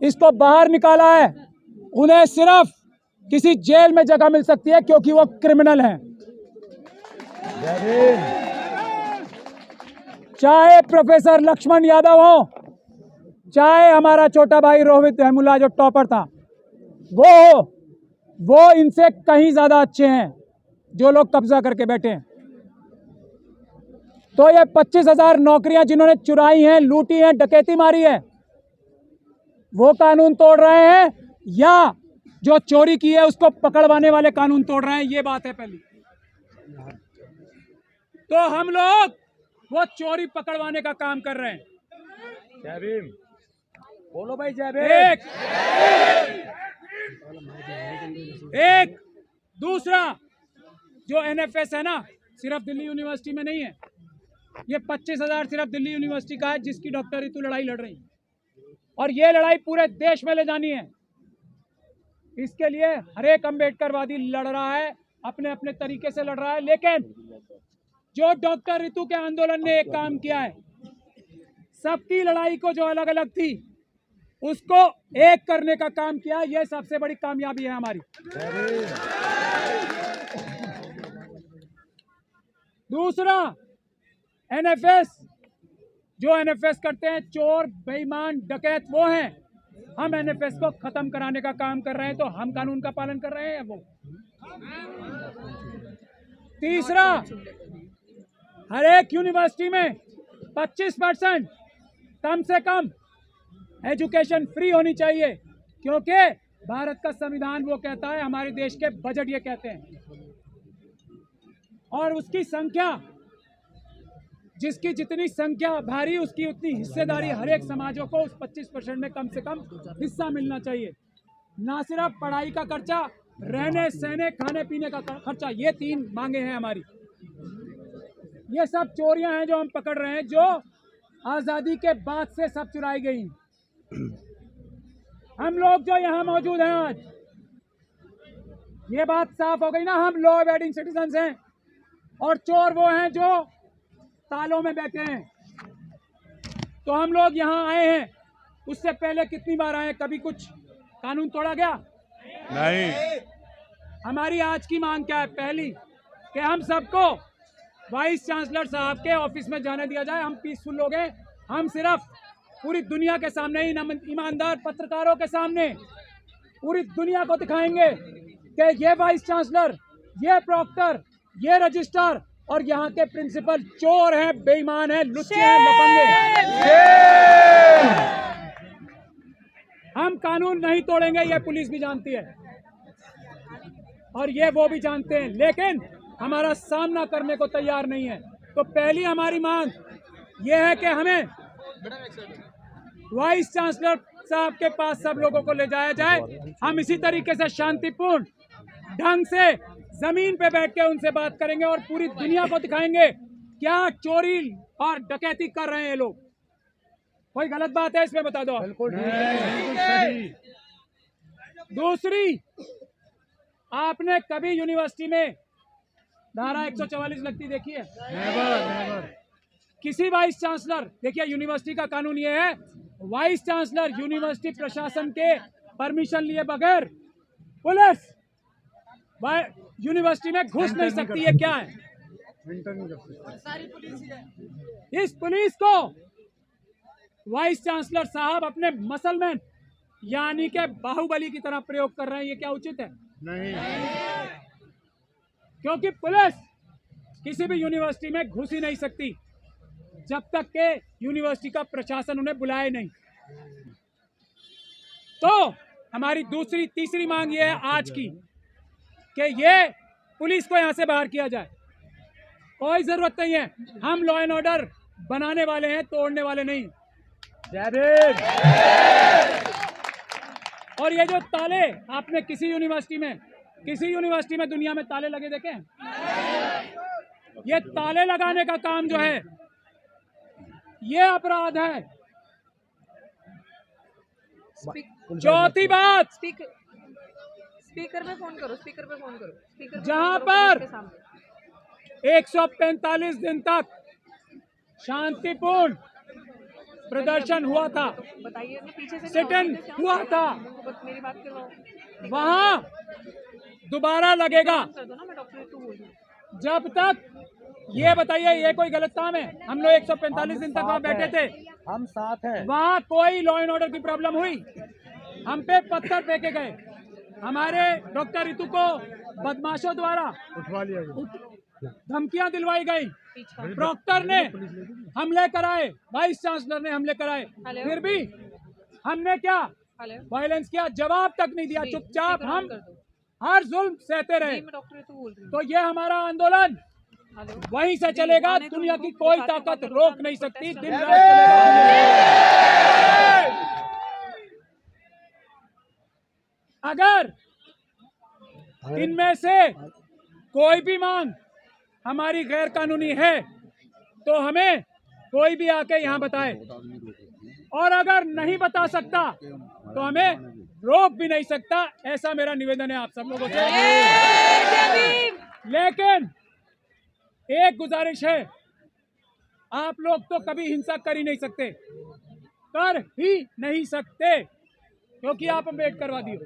इसको बाहर निकाला है, उन्हें सिर्फ किसी जेल में जगह मिल सकती है क्योंकि वो क्रिमिनल हैं। चाहे प्रोफेसर लक्ष्मण यादव हो, चाहे हमारा छोटा भाई रोहित वेमुला जो टॉपर था वो इनसे कहीं ज्यादा अच्छे हैं जो लोग कब्जा करके बैठे हैं। तो ये 25,000 नौकरियां जिन्होंने चुराई हैं, लूटी हैं, डकैती मारी है, वो कानून तोड़ रहे हैं या जो चोरी की है उसको पकड़वाने वाले कानून तोड़ रहे हैं, ये बात है पहली। तो हम लोग वो चोरी पकड़वाने का काम कर रहे हैं। जय भीम बोलो भाई, जय भीम। एक दूसरा जो एनएफएस है ना, सिर्फ दिल्ली यूनिवर्सिटी में नहीं है, ये 25,000 सिर्फ दिल्ली यूनिवर्सिटी का है जिसकी डॉक्टर रितु लड़ाई लड़ रही है, और ये लड़ाई पूरे देश में ले जानी है। इसके लिए हर एक अम्बेडकरवादी लड़ रहा है, अपने अपने तरीके से लड़ रहा है, लेकिन जो डॉक्टर रितु के आंदोलन ने एक काम किया है, सबकी लड़ाई को जो अलग अलग थी उसको एक करने का काम किया। यह सबसे बड़ी कामयाबी है हमारी। दूसरा, एनएफएस, जो एनएफएस करते हैं चोर, बेईमान, डकैत वो हैं। हम एनएफएस को खत्म कराने का काम कर रहे हैं, तो हम कानून का पालन कर रहे हैं वो। तीसरा, हर एक यूनिवर्सिटी में 25% कम से कम एजुकेशन फ्री होनी चाहिए, क्योंकि भारत का संविधान वो कहता है, हमारे देश के बजट ये कहते हैं, और उसकी संख्या, जिसकी जितनी संख्या भारी उसकी उतनी हिस्सेदारी हर एक समाजों को उस 25% में कम से कम हिस्सा मिलना चाहिए। ना सिर्फ पढ़ाई का खर्चा, रहने सहने खाने पीने का खर्चा, ये 3 मांगे हैं हमारी। ये सब चोरियां हैं जो हम पकड़ रहे हैं, जो आजादी के बाद से सब चुराई गई। हम लोग जो यहाँ मौजूद हैं आज, ये बात साफ हो गई ना, हम लॉ अबेडिंग सिटीजन्स हैं और चोर वो हैं जो तालों में बैठे हैं। तो हम लोग यहाँ आए हैं, उससे पहले कितनी बार आए, कभी कुछ कानून तोड़ा गया? नहीं। हमारी आज की मांग क्या है? पहली, कि हम सबको वाइस चांसलर साहब के ऑफिस में जाने दिया जाए। हम पीसफुल लोग हैं, हम सिर्फ पूरी दुनिया के सामने, ईमानदार पत्रकारों के सामने पूरी दुनिया को दिखाएंगे कि ये वाइस चांसलर, ये प्रॉक्टर, ये रजिस्ट्रार और यहाँ के प्रिंसिपल चोर हैं, बेईमान हैं, लुच्चे हैं, लफंगे। हम कानून नहीं तोड़ेंगे, ये पुलिस भी जानती है और ये वो भी जानते हैं, लेकिन हमारा सामना करने को तैयार नहीं है। तो पहली हमारी मांग ये है कि हमें वाइस चांसलर साहब के पास सब लोगों को ले जाया जाए। हम इसी तरीके से शांतिपूर्ण ढंग से जमीन पे बैठ के उनसे बात करेंगे और पूरी दुनिया को दिखाएंगे क्या चोरी और डकैती कर रहे हैं लोग। कोई गलत बात है इसमें बता दो। बिल्कुल सही। दूसरी, आपने कभी यूनिवर्सिटी में धारा 144 लगती देखी है? नेवर। किसी वाइस चांसलर, देखिए यूनिवर्सिटी का कानून ये है, वाइस चांसलर यूनिवर्सिटी प्रशासन के परमिशन लिए बगैर पुलिस यूनिवर्सिटी में घुस नहीं सकती है। क्या है? इस पुलिस को वाइस चांसलर साहब अपने मसलमैन यानी के बाहुबली की तरह प्रयोग कर रहे हैं। ये क्या उचित है? नहीं। क्योंकि पुलिस किसी भी यूनिवर्सिटी में घुस ही नहीं सकती जब तक के यूनिवर्सिटी का प्रशासन उन्हें बुलाए नहीं। तो हमारी तीसरी मांग ये है आज की कि ये पुलिस को यहां से बाहर किया जाए। कोई जरूरत नहीं है, हम लॉ एंड ऑर्डर बनाने वाले हैं, तोड़ने वाले नहीं। जय भीम। और ये जो ताले, आपने किसी यूनिवर्सिटी में दुनिया में ताले लगे देखे? ये ताले लगाने का काम जो है ये अपराध है। चौथी बात, स्पीकर पे फोन करो। जहां पर 145 दिन तक शांतिपूर्ण प्रदर्शन हुआ था, बताइए ना, पीछे से सिट इन हुआ था, मेरी बात करवाओ। वहाँ दोबारा लगेगा। कर दो ना, मैं डॉक्टर रितु बोल रही हूँ। जब तक ये बताइए, ये कोई गलत काम है? हम लोग 145 दिन तक वहाँ बैठे थे, हम साथ हैं। वहाँ कोई लॉ एंड ऑर्डर की प्रॉब्लम हुई? हम पे पत्थर फेंके गए, हमारे डॉक्टर रितु को बदमाशों द्वारा उठवा लिया गया। धमकियां दिलवाई गई, प्रॉक्टर ने हमले कराए, वाइस चांसलर ने हमले कराए, फिर भी हमने क्या हेलो, वायलेंस किया? जवाब तक नहीं दिया, जी, चुपचाप स्पीकर ऑन हम कर दो। हर जुल्म सहते रहे। जी, मैं डॉक्टर रितु बोल रही हूँ। तो ये हमारा आंदोलन हेलो, वहीं से जी, चलेगा, आने दो दुनिया उनको, की कोई बातें ताकत बातें रोक बातें नहीं बातें सकती, बातें दिन बातें रात चलेगा। अगर इनमें से कोई भी मांग हमारी गैर कानूनी है तो हमें कोई भी आके यहाँ बताए, और अगर नहीं बता सकता तो हमें रोक भी नहीं सकता। ऐसा मेरा निवेदन है आप सब लोगों से। लेकिन एक गुजारिश है, आप लोग तो कभी हिंसा कर ही नहीं सकते, कर ही नहीं सकते, क्योंकि आप अम्बेडकरवादी हो।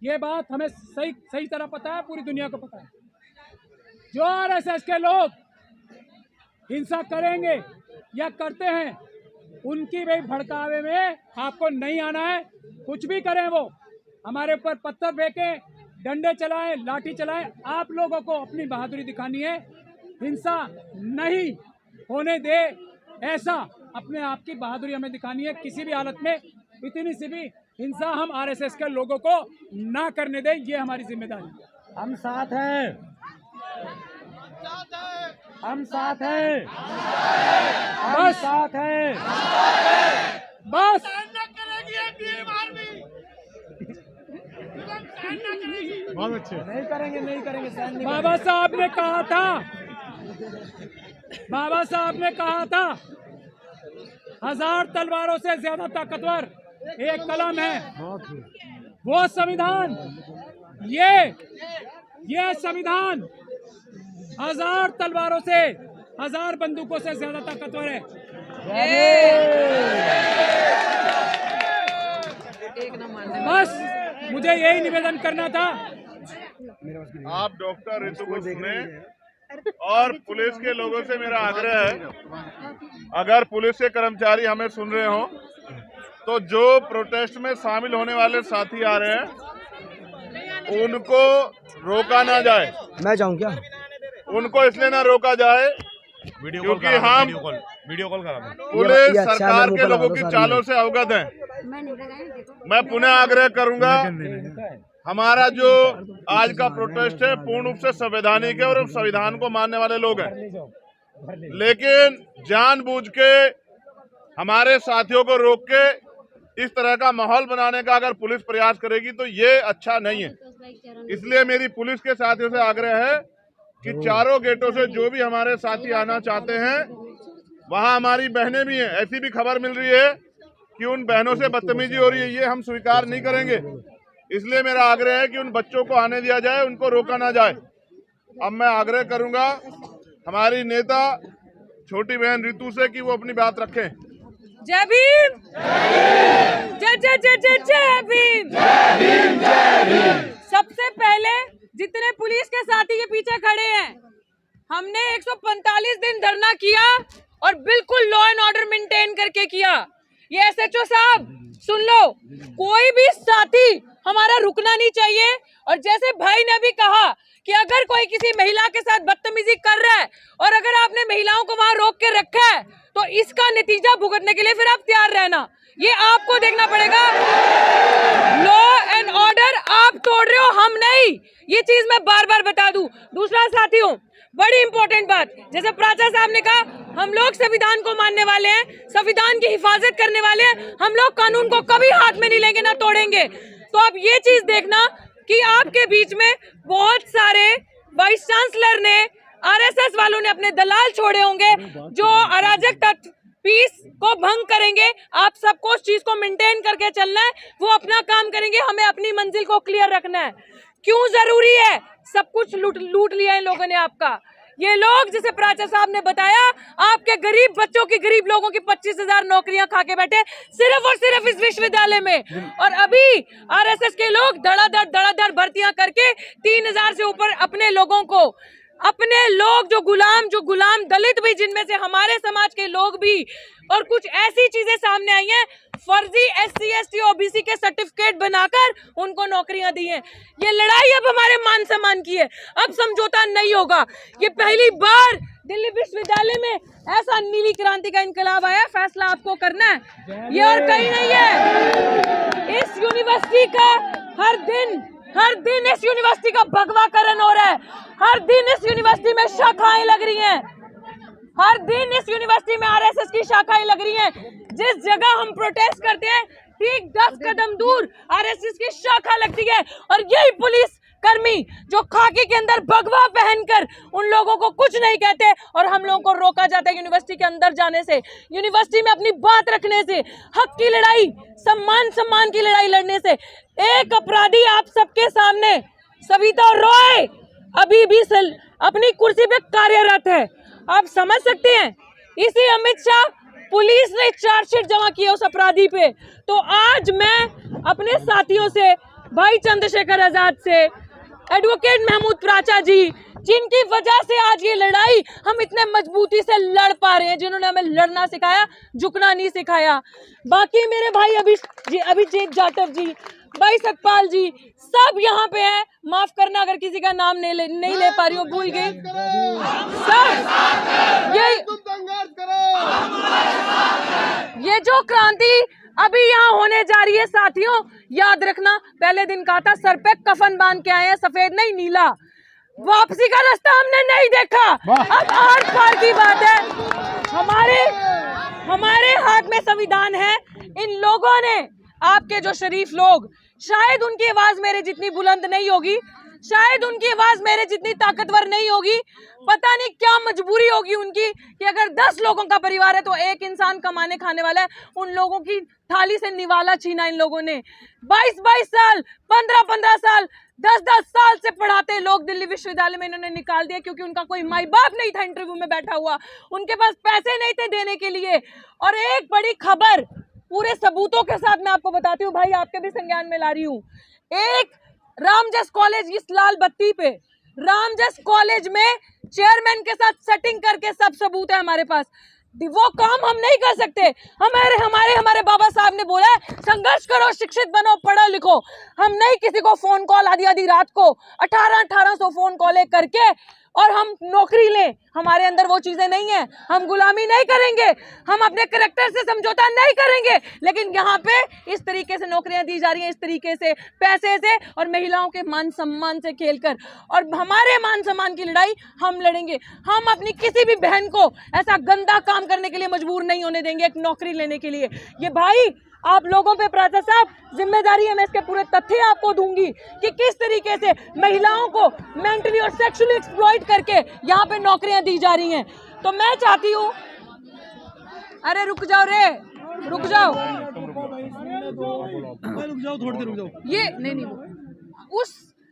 ये बात हमें सही तरह पता है, पूरी दुनिया को पता है। जो आरएसएस के लोग हिंसा करेंगे या करते हैं, उनकी भी भड़कावे में आपको नहीं आना है। कुछ भी करें वो, हमारे ऊपर पत्थर फेंके, डंडे चलाएं, लाठी चलाएं, आप लोगों को अपनी बहादुरी दिखानी है। हिंसा नहीं होने दे, ऐसा अपने आप की बहादुरी हमें दिखानी है। किसी भी हालत में इतनी सी भी हिंसा हम आरएसएस के लोगों को ना करने दें, ये हमारी जिम्मेदारी है। हम साथ हैं, हम साथ हैं, हम साथ हैं। बस बहुत अच्छे। नहीं करेंगे, नहीं करेंगे, सहन नहीं बाबा साहब ने कहा था, बाबा साहब ने कहा था, 1000 तलवारों से ज्यादा ताकतवर एक कलम है, वो संविधान। ये संविधान 1000 तलवारों से, 1000 बंदूकों से ज्यादा ताकतवर है। एक ना मानने बस मुझे यही निवेदन करना था। आप डॉक्टर रितु को सुने, और पुलिस के लोगों से मेरा आग्रह है, अगर पुलिस के कर्मचारी हमें सुन रहे हो तो जो प्रोटेस्ट में शामिल होने वाले साथी आ रहे हैं उनको रोका ना जाए। मैं जाऊँ क्या? उनको इसलिए ना रोका जाए क्योंकि हम वीडियो कॉल करा पुलिस सरकार के लोगों की चालों से अवगत हैं। मैं पुनः आग्रह करूंगा, हमारा जो आज का प्रोटेस्ट है पूर्ण रूप से संवैधानिक है और संविधान को मानने वाले लोग हैं, लेकिन जानबूझ के हमारे साथियों को रोक के इस तरह का माहौल बनाने का अगर पुलिस प्रयास करेगी तो ये अच्छा नहीं है। इसलिए मेरी पुलिस के साथियों से आग्रह है कि चारों गेटों से जो भी हमारे साथी आना चाहते हैं, वहां हमारी बहनें भी हैं। ऐसी भी खबर मिल रही है कि उन बहनों से बदतमीजी हो रही है, ये हम स्वीकार नहीं करेंगे। इसलिए मेरा आग्रह है कि उन बच्चों को आने दिया जाए, उनको रोका ना जाए। अब मैं आग्रह करूंगा हमारी नेता छोटी बहन रितु से कि वो अपनी बात रखें। जय भीम, जय जय जय जय जय भीम। सबसे पहले जितने पुलिस के साथी के पीछे खड़े हैं, हमने 145 दिन धरना किया और बिल्कुल लॉ एंड ऑर्डर मेंटेन करके किया। ये एसएचओ साहब सुन लो, कोई भी साथी हमारा रुकना नहीं चाहिए। और जैसे भाई ने अभी कहा कि अगर कोई किसी महिला के साथ बदतमीजी कर रहा है और अगर आपने महिलाओं को वहां रोक के रखा है तो इसका नतीजा भुगतने के लिए फिर आप तैयार रहना, ये आपको देखना पड़ेगा। लॉ एंड ऑर्डर आप तोड़ रहे हो, हम नहीं। ये चीज मैं बार बार बता दूं। दूसरा साथियों, बड़ी इंपॉर्टेंट बात, जैसे प्राचा साहब ने कहा, हम लोग संविधान को मानने वाले हैं, संविधान की हिफाजत करने वाले हैं। हम लोग कानून को कभी हाथ में नहीं लेंगे, ना तोड़ेंगे। तो आप ये चीज देखना कि आपके बीच में बहुत सारे वाइस चांसलर ने, आरएसएस वालों ने अपने दलाल छोड़े होंगे जो अराजक तत्व पीस को भंग करेंगे। आप सबको उस चीज को मेंटेन करके चलना है, वो अपना काम करेंगे, हमें अपनी मंजिल को क्लियर रखना है। क्यों जरूरी है? सब कुछ लूट लिया इन लोगों ने आपका। ये लोग, जैसे प्राचार्य साहब ने बताया, आपके गरीब बच्चों की, गरीब लोगों की 25,000 नौकरियां खा के बैठे सिर्फ और सिर्फ इस विश्वविद्यालय में। और अभी आरएसएस के लोग धड़ाधड़ भर्तियां करके 3,000 से ऊपर अपने लोगों को, अपने लोग जो गुलाम दलित भी, जिनमें से हमारे समाज के लोग भी, और कुछ ऐसी चीजें सामने आई हैं, फर्जी SC ST OBC के सर्टिफिकेट बनाकर उनको नौकरियां दी हैं। ये लड़ाई अब हमारे मान सम्मान की है, अब समझौता नहीं होगा। ये पहली बार दिल्ली विश्वविद्यालय में ऐसा नीली क्रांति का इनकलाब आया, फैसला आपको करना है, ये और कहीं नहीं है। इस यूनिवर्सिटी का हर दिन इस यूनिवर्सिटी का भगवाकरण हो रहा है, हर दिन इस यूनिवर्सिटी में शाखाएं लग रही हैं, हर दिन इस यूनिवर्सिटी में RSS की शाखाएं लग रही हैं। जिस जगह हम प्रोटेस्ट करते हैं, ठीक 10 कदम दूर RSS की शाखा लगती है, और यही पुलिस कर्मी जो खाकी के अंदर भगवा पहनकर उन लोगों को कुछ नहीं कहते, और हम लोगों को रोका जाता है यूनिवर्सिटी के अंदर जाने से, यूनिवर्सिटी में अपनी बात रखने से, हक की लड़ाई, सम्मान की लड़ाई लड़ने से। एक अपराधी आप सबके सामने, सविता रॉय, अभी भी अपनी कुर्सी पे कार्यरत है। आप समझ सकते हैं, इसी अमित शाह पुलिस ने चार्जशीट जमा की है उस अपराधी पे। तो आज मैं अपने साथियों से, भाई चंद्रशेखर आजाद से, एडवोकेट महमूद प्राचा जी, जिनकी वजह से आज ये लड़ाई हम इतने मजबूती से लड़ पा रहे हैं, जिन्होंने हमें लड़ना सिखाया, झुकना नहीं सिखाया। बाकी मेरे भाई अभिजीत जाटव जी, भाई सतपाल जी, सब यहाँ पे हैं। माफ करना अगर किसी का नाम नहीं ले पा रही हूँ, भूल गई सब। ये जो क्रांति अभी यहाँ होने जा रही है साथियों, याद रखना, पहले दिन कहा था सर पे कफन बांध के आए हैं, सफेद नहीं नीला। वापसी का रास्ता हमने नहीं देखा, अब आर पार की बात है। हमारे हाथ में संविधान है। इन लोगों ने, आपके जो शरीफ लोग, शायद उनकी आवाज मेरे जितनी बुलंद नहीं होगी, शायद उनकी आवाज मेरे जितनी ताकतवर नहीं होगी, पता नहीं क्या मजबूरी होगी उनकी कि अगर 10 लोगों का परिवार है तो एक इंसान कमाने खाने वाला है। उन लोगों की थाली से निवाला छीना इन लोगों ने। 22-22 साल, 15-15 साल, 10-10 साल से पढ़ाते लोग दिल्ली विश्वविद्यालय में इन्होंने निकाल दिया, क्योंकि उनका कोई माई बाप नहीं था इंटरव्यू में बैठा हुआ, उनके पास पैसे नहीं थे देने के लिए। और एक बड़ी खबर पूरे सबूतों के साथ मैं आपको बताती हूँ भाई, आपके भी संज्ञान में ला रही हूँ। एक रामजस कॉलेज, इस लाल बत्ती पे रामजस कॉलेज में चेयरमैन के साथ सेटिंग करके सब सबूत है हमारे पास। वो काम हम नहीं कर सकते। हमारे बाबा साहब ने बोला है संघर्ष करो, शिक्षित बनो, पढ़ो लिखो। हम नहीं किसी को फोन कॉल आधी रात को 1800 फोन कॉल करके और हम नौकरी लें, हमारे अंदर वो चीजें नहीं है। हम गुलामी नहीं करेंगे, हम अपने करैक्टर से समझौता नहीं करेंगे। लेकिन यहाँ पे इस तरीके से नौकरियां दी जा रही हैं, इस तरीके से पैसे से और महिलाओं के मान सम्मान से खेलकर, और हमारे मान सम्मान की लड़ाई हम लड़ेंगे। हम अपनी किसी भी बहन को ऐसा गंदा काम करने के लिए मजबूर नहीं होने देंगे एक नौकरी लेने के लिए। ये भाई आप लोगों पे प्राचार्य साहब जिम्मेदारी है, मैं इसके पूरे तथ्य आपको दूंगी कि किस तरीके से महिलाओं को मेंटली और सेक्सुअली एक्सप्लॉइट करके यहाँ पे नौकरियां दी जा रही हैं। तो मैं चाहती हूँ, अरे रुक जाओ रे, रुक जाओ, थोड़ी देर रुक जाओ। ये नहीं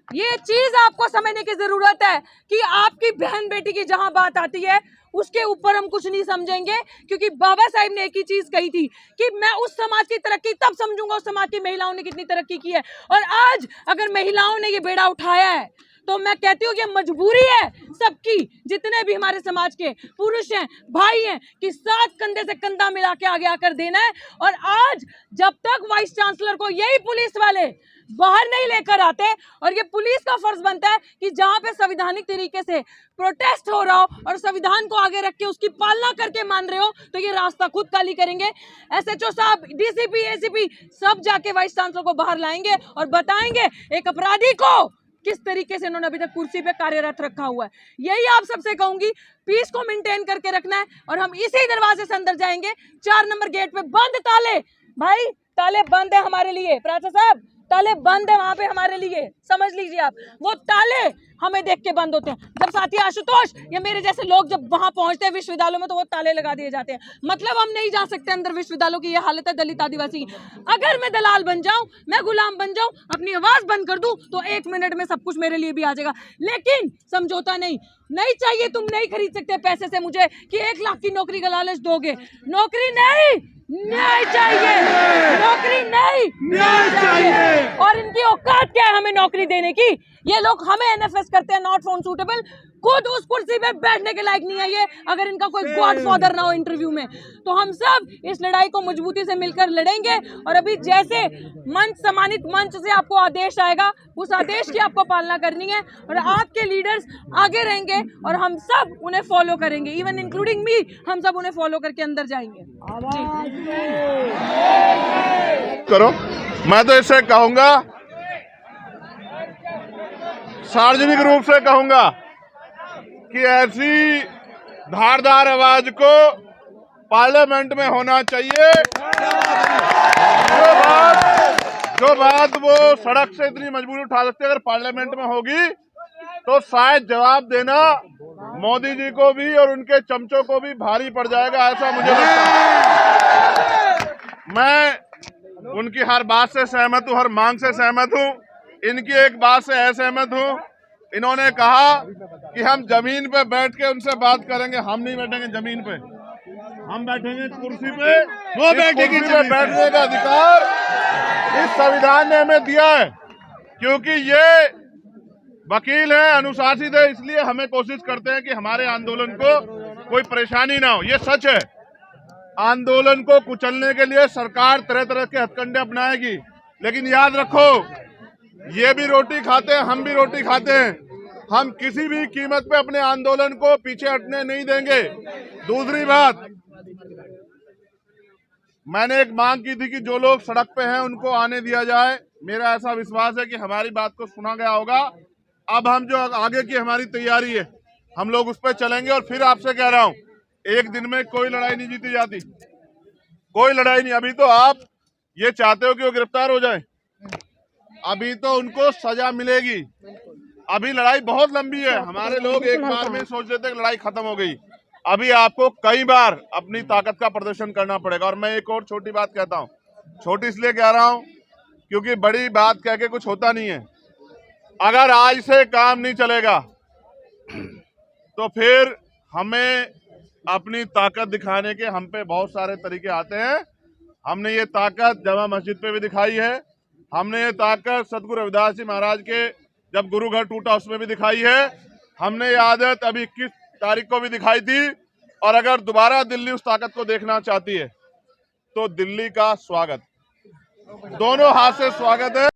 ये चीज आपको समझने की जरूरत है कि आपकी बहन बेटी की जहां बात आती है उसके ऊपर हम कुछ नहीं समझेंगे, क्योंकि बाबा साहब ने एक ही चीज कही थी कि मैं उस समाज की तरक्की तब समझूंगा उस समाज की महिलाओं ने कितनी तरक्की की है। और आज अगर महिलाओं ने ये बेड़ा उठाया है तो मैं कहती हूँ कि मजबूरी है सबकी, जितने भी हमारे समाज के पुरुष हैं, भाई हैं, कि साथ कंधे से कंधा मिला के आगे आकर देना है। और आज जब तक वाइस चांसलर को यही पुलिस वाले बाहर नहीं लेकर आते, और ये पुलिस का फर्ज बनता है कि जहां पे संवैधानिक तरीके से प्रोटेस्ट हो रहा हो और संविधान को आगे रख के उसकी पालना करके मान रहे हो, तो ये रास्ता खुद खाली करेंगे। SHO साहब, DCP, ACP सब जाके वाइस चांसलर को बाहर लाएंगे और बताएंगे एक अपराधी को किस तरीके से इन्होंने अभी तक कुर्सी पे कार्यरत रखा हुआ है। यही आप सबसे कहूंगी, पीस को मेंटेन करके रखना है और हम इसी दरवाजे से अंदर जाएंगे। 4 नंबर गेट पे बंद ताले, भाई ताले बंद है हमारे लिए। प्राचार्य साहब ताले बंद है वहां पे हमारे लिए, समझ लीजिए आप। वो ताले हमें देख के बंद होते हैं। जब साथी आशुतोष या मेरे जैसे लोग जब वहां पहुंचते हैं विश्वविद्यालयों में, तो वो ताले लगा दिए जाते हैं। मतलब हम नहीं जा सकते अंदर विश्वविद्यालयों की। ये हालत है दलित आदिवासी की। अगर मैं दलाल बन जाऊं, मैं गुलाम बन जाऊं, अपनी आवाज बंद कर दूं, तो 1 मिनट में सब कुछ मेरे लिए भी आ जाएगा। लेकिन समझौता नहीं चाहिए। तुम नहीं खरीद सकते पैसे से मुझे कि 1 लाख की नौकरी का लालच दोगे। नौकरी नहीं, न्याय चाहिए। नौकरी नहीं, न्याय चाहिए। और इनकी औकात क्या है हमें नौकरी देने की? ये लोग हमें एनएफएस करते हैं, नॉट फाउंड सूटेबल। खुद उस कुर्सी पे बैठने के लायक नहीं है ये, अगर इनका कोई गॉडफादर ना हो इंटरव्यू में। तो हम सब इस लड़ाई को मजबूती से मिलकर लड़ेंगे। और अभी जैसे मंच, सम्मानित मंच से आपको आदेश आएगा, उस आदेश की आपको पालना करनी है। और आपके लीडर्स आगे रहेंगे और हम सब उन्हें फॉलो करेंगे, इवन इंक्लूडिंग मी। हम सब उन्हें फॉलो करके अंदर जाएंगे। करो, मैं तो इससे कहूंगा, सार्वजनिक रूप से कहूंगा कि ऐसी धारदार आवाज को पार्लियामेंट में होना चाहिए। जो बात वो सड़क से इतनी मजबूरी उठा सकते, अगर पार्लियामेंट में होगी तो शायद जवाब देना मोदी जी को भी और उनके चमचों को भी भारी पड़ जाएगा, ऐसा मुझे लगता है। मैं उनकी हर बात से सहमत हूँ, हर मांग से सहमत हूँ। इनकी एक बात से असहमत हूँ। इन्होंने कहा कि हम जमीन पे बैठ के उनसे बात करेंगे। हम नहीं बैठेंगे जमीन पे, हम बैठेंगे कुर्सी पे। वो बैठेंगे, बैठने का अधिकार इस संविधान ने हमें दिया है, क्योंकि ये वकील है, अनुशासित है। इसलिए हमें कोशिश करते हैं कि हमारे आंदोलन को कोई परेशानी ना हो। ये सच है, आंदोलन को कुचलने के लिए सरकार तरह तरह के हथकंडे अपनाएगी, लेकिन याद रखो, ये भी रोटी खाते हैं, हम भी रोटी खाते हैं। हम किसी भी कीमत पे अपने आंदोलन को पीछे हटने नहीं देंगे। दूसरी बात, मैंने एक मांग की थी कि जो लोग सड़क पे हैं उनको आने दिया जाए। मेरा ऐसा विश्वास है कि हमारी बात को सुना गया होगा। अब हम जो आगे की हमारी तैयारी है, हम लोग उस पर चलेंगे। और फिर आपसे कह रहा हूं, एक दिन में कोई लड़ाई नहीं जीती जाती, कोई लड़ाई नहीं। अभी तो आप ये चाहते हो कि वो गिरफ्तार हो जाए, अभी तो उनको सजा मिलेगी। अभी लड़ाई बहुत लंबी है। हमारे लोग एक बार में सोच लेते कि लड़ाई खत्म हो गई। अभी आपको कई बार अपनी ताकत का प्रदर्शन करना पड़ेगा। और मैं एक और छोटी बात कहता हूँ, छोटी इसलिए कह रहा हूँ क्योंकि बड़ी बात कह के कुछ होता नहीं है। अगर आज से काम नहीं चलेगा तो फिर हमें अपनी ताकत दिखाने के हम पे बहुत सारे तरीके आते हैं। हमने ये ताकत जामा मस्जिद पे भी दिखाई है, हमने ये ताकत सतगुरु रविदास जी महाराज के जब गुरु घर टूटा उसमें भी दिखाई है, हमने ये आदत अभी 21 तारीख को भी दिखाई थी। और अगर दोबारा दिल्ली उस ताकत को देखना चाहती है तो दिल्ली का स्वागत, दोनों हाथ से स्वागत है।